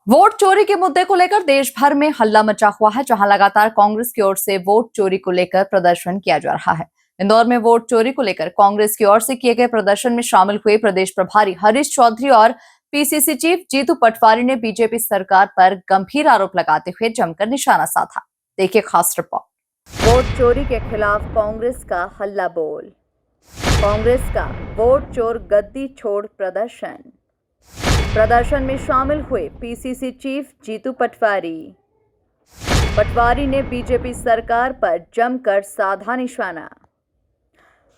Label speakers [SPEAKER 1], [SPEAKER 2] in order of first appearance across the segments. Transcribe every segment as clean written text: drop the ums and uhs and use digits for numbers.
[SPEAKER 1] Vote चोरी के मुद्दे को लेकर देश भर में हल्ला मचा हुआ है, जहां लगातार कांग्रेस की ओर से वोट चोरी को लेकर प्रदर्शन किया जा रहा है। इंदौर में वोट चोरी को लेकर कांग्रेस की ओर से किए गए प्रदर्शन में शामिल हुए प्रदेश प्रभारी हरीश चौधरी और पीसीसी चीफ जीतू पटवारी ने बीजेपी सरकार पर गंभीर आरोप लगाते हुए जमकर निशाना साधा। देखिए खास रिपोर्ट। वोट चोरी के खिलाफ कांग्रेस का हल्ला बोल। कांग्रेस का वोट चोर गद्दी छोड़ प्रदर्शन में शामिल हुए पीसीसी चीफ जीतू पटवारी ने बीजेपी सरकार पर जमकर साधा निशाना।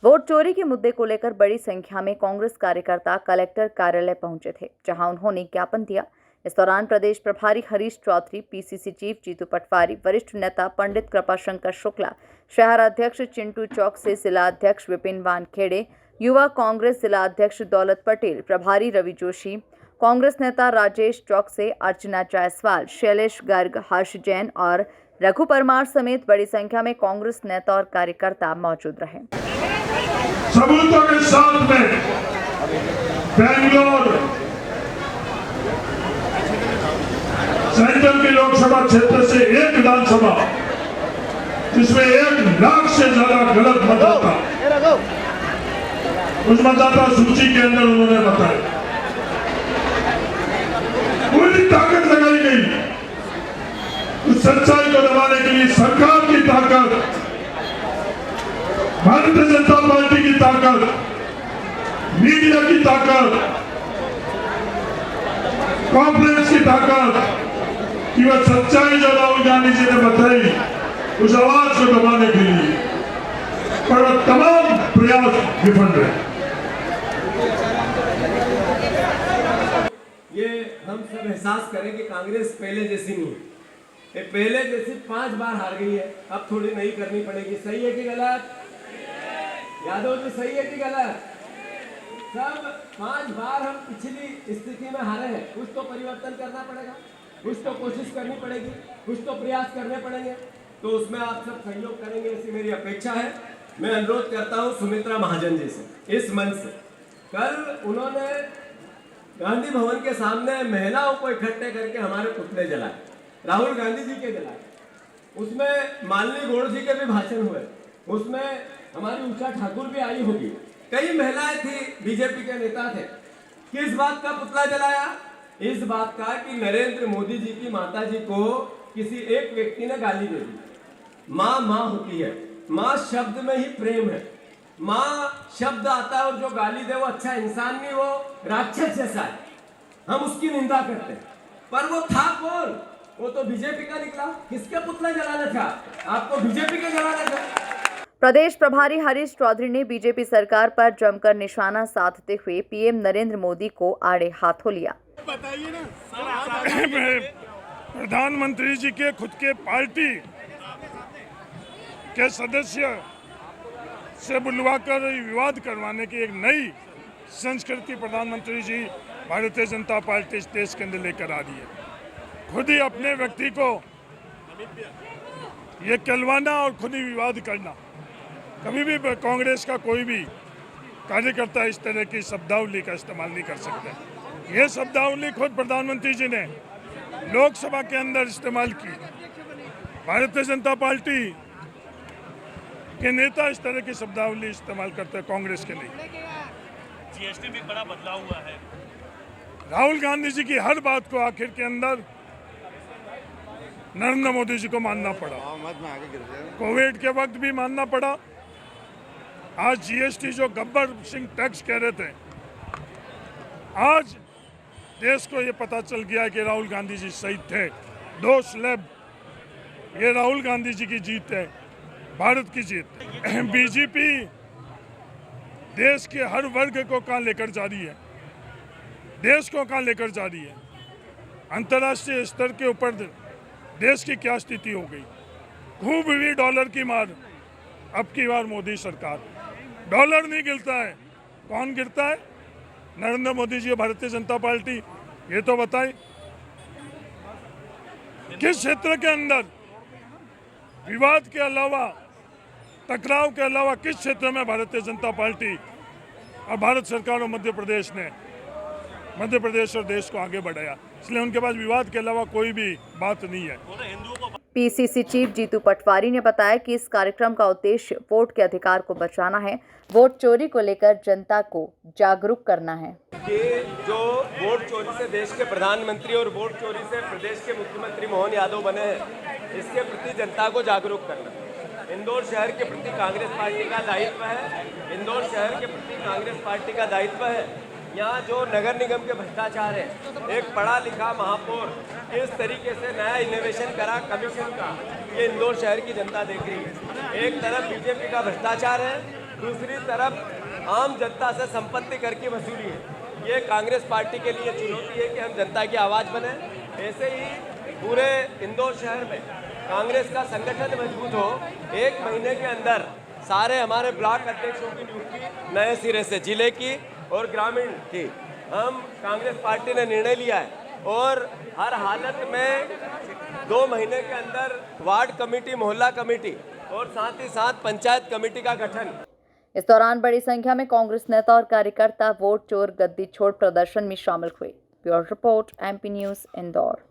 [SPEAKER 1] वोट चोरी के मुद्दे को लेकर बड़ी संख्या में कांग्रेस कार्यकर्ता कलेक्टर कार्यालय पहुंचे थे, जहां उन्होंने ज्ञापन दिया। इस दौरान प्रदेश प्रभारी हरीश चौधरी, पीसीसी चीफ जीतू पटवारी, वरिष्ठ नेता पंडित कृपाशंकर शुक्ला, शहर अध्यक्ष चिंटू चौक से जिला अध्यक्ष विपिन वानखेड़े, युवा कांग्रेस जिला अध्यक्ष दौलत पटेल, प्रभारी रवि जोशी, कांग्रेस नेता राजेश चौक से अर्चना जायसवाल, शैलेश गर्ग, हर्ष जैन और रघु परमार समेत बड़ी संख्या में कांग्रेस नेता और कार्यकर्ता मौजूद रहे।
[SPEAKER 2] सबूतों के साथ में बेंगलोर सेंट्रल की लोकसभा क्षेत्र से एक विधानसभा जिसमें 1 लाख से ज्यादा गलत मतदाता उस मतदाता सूची के अंदर उन्होंने बताया। पूरी ताकत लगाई गई उस सच्चाई को दबाने के लिए। सरकार की ताकत, भारतीय जनता पार्टी की ताकत, मीडिया की ताकत, कॉन्फ्रेंस की ताकत कि वह सच्चाई जो राहुल गांधी जी ने बताई उस आवाज को दबाने के लिए, पर वह तमाम प्रयास विफल रहे।
[SPEAKER 3] ये हम सब एहसास करें कि कांग्रेस पहले जैसी नहीं है। पहले जैसी 5 बार हार गई है, अब थोड़ी नहीं करनी पड़ेगी। सही है कि गलत? यादव जी, सही है कि गलत? सब 5 बार हम पिछली स्थिति में हारे हैं। कुछ तो परिवर्तन करना पड़ेगा, कुछ तो कोशिश करनी पड़ेगी, कुछ तो प्रयास करने पड़ेंगे। तो उसमें आप सब सहयोग करेंगे, ऐसी मेरी अपेक्षा है। मैं अनुरोध करता हूँ सुमित्रा महाजन जी से, इस मंच से। कल उन्होंने गांधी भवन के सामने महिलाओं को इकट्ठे करके हमारे पुतले जलाए, राहुल गांधी जी के जलाए। उसमें मालिनी गौड़ जी के भी भाषण हुए, उसमें हमारी उषा ठाकुर भी आई होगी, कई महिलाएं थी, बीजेपी के नेता थे। किस बात का पुतला जलाया? इस बात का कि नरेंद्र मोदी जी की माता जी को किसी एक व्यक्ति ने गाली दे दी। माँ माँ होती है, माँ शब्द में ही प्रेम है। माँ शब्द आता है और जो गाली दे वो अच्छा इंसान नहीं, वो राक्षस जैसा है। हम उसकी निंदा करते हैं, पर वो था कौन? वो तो बीजेपी का निकला। किसके पुतला जलाना था? आपको बीजेपी के जलाना था।
[SPEAKER 1] प्रदेश प्रभारी हरीश चौधरी ने बीजेपी सरकार पर जमकर निशाना साधते हुए पीएम नरेंद्र मोदी को आड़े हाथों लिया।
[SPEAKER 2] बताइए ना, प्रधानमंत्री जी के खुद के पार्टी के सदस्य से बुलवाकर विवाद करवाने की एक नई संस्कृति प्रधानमंत्री जी भारतीय जनता पार्टी इस देश के अंदर लेकर आ रही है। खुद ही अपने व्यक्ति को ये कहलवाना और खुद ही विवाद करना। कभी भी कांग्रेस का कोई भी कार्यकर्ता इस तरह की शब्दावली का इस्तेमाल नहीं कर सकता। ये शब्दावली खुद प्रधानमंत्री जी ने लोकसभा के अंदर इस्तेमाल की। भारतीय जनता पार्टी के नेता इस तरह की शब्दावली इस्तेमाल करते हैं कांग्रेस के लिए।
[SPEAKER 4] जीएसटी में बड़ा बदलाव हुआ है।
[SPEAKER 2] राहुल गांधी जी की हर बात को आखिर के अंदर नरेंद्र मोदी जी को मानना पड़ा। कोविड के वक्त भी मानना पड़ा। आज जीएसटी जो गब्बर सिंह टैक्स कह रहे थे, आज देश को ये पता चल गया कि राहुल गांधी जी सही थे। 2 स्लैब, ये राहुल गांधी जी की जीत है, भारत की जीत। बीजेपी देश के हर वर्ग को कहाँ लेकर जा रही है, देश को कहाँ लेकर जा रही है। अंतर्राष्ट्रीय स्तर के ऊपर देश की क्या स्थिति हो गई। खूब हुई डॉलर की मार। अब की बार मोदी सरकार, डॉलर नहीं गिरता है, कौन गिरता है? नरेंद्र मोदी जी, भारतीय जनता पार्टी। ये तो बताएं किस क्षेत्र के अंदर विवाद के अलावा, टकराव के अलावा किस क्षेत्र में भारतीय जनता पार्टी और भारत सरकार और मध्य प्रदेश ने मध्य प्रदेश और देश को आगे बढ़ाया। इसलिए उनके पास विवाद के अलावा कोई भी बात नहीं है।
[SPEAKER 4] बोले हिंदुओं को
[SPEAKER 1] पीसीसी चीफ जीतू पटवारी ने बताया कि इस कार्यक्रम का उद्देश्य वोट के अधिकार को बचाना है, वोट चोरी को लेकर जनता को जागरूक करना है।
[SPEAKER 3] कि जो वोट चोरी से देश के प्रधानमंत्री और वोट चोरी से प्रदेश के मुख्यमंत्री मोहन यादव बने हैं, इसके प्रति जनता को जागरूक करना इंदौर शहर के प्रति कांग्रेस पार्टी का दायित्व है। इंदौर शहर के प्रति कांग्रेस पार्टी का दायित्व है। यहाँ जो नगर निगम के भ्रष्टाचार है, एक पढ़ा लिखा महापौर किस तरीके से नया इनोवेशन करा कमीशन का, ये इंदौर शहर की जनता देख रही है। एक तरफ बीजेपी का भ्रष्टाचार है, दूसरी तरफ आम जनता से संपत्ति कर की वसूली है। ये कांग्रेस पार्टी के लिए चुनौती है कि हम जनता की आवाज़ बने। ऐसे ही पूरे इंदौर शहर में कांग्रेस का संगठन मजबूत हो। 1 महीने के अंदर सारे हमारे ब्लॉक अध्यक्षों की नियुक्ति नए सिरे से जिले की और ग्रामीण की हम कांग्रेस पार्टी ने निर्णय लिया है और हर हालत में 2 महीने के अंदर वार्ड कमेटी, मोहल्ला कमेटी और साथ ही साथ पंचायत कमेटी का गठन।
[SPEAKER 1] इस दौरान बड़ी संख्या में कांग्रेस नेता और कार्यकर्ता वोट चोर गद्दी छोड़ प्रदर्शन में शामिल हुए। Bureau report, MP news, Indore.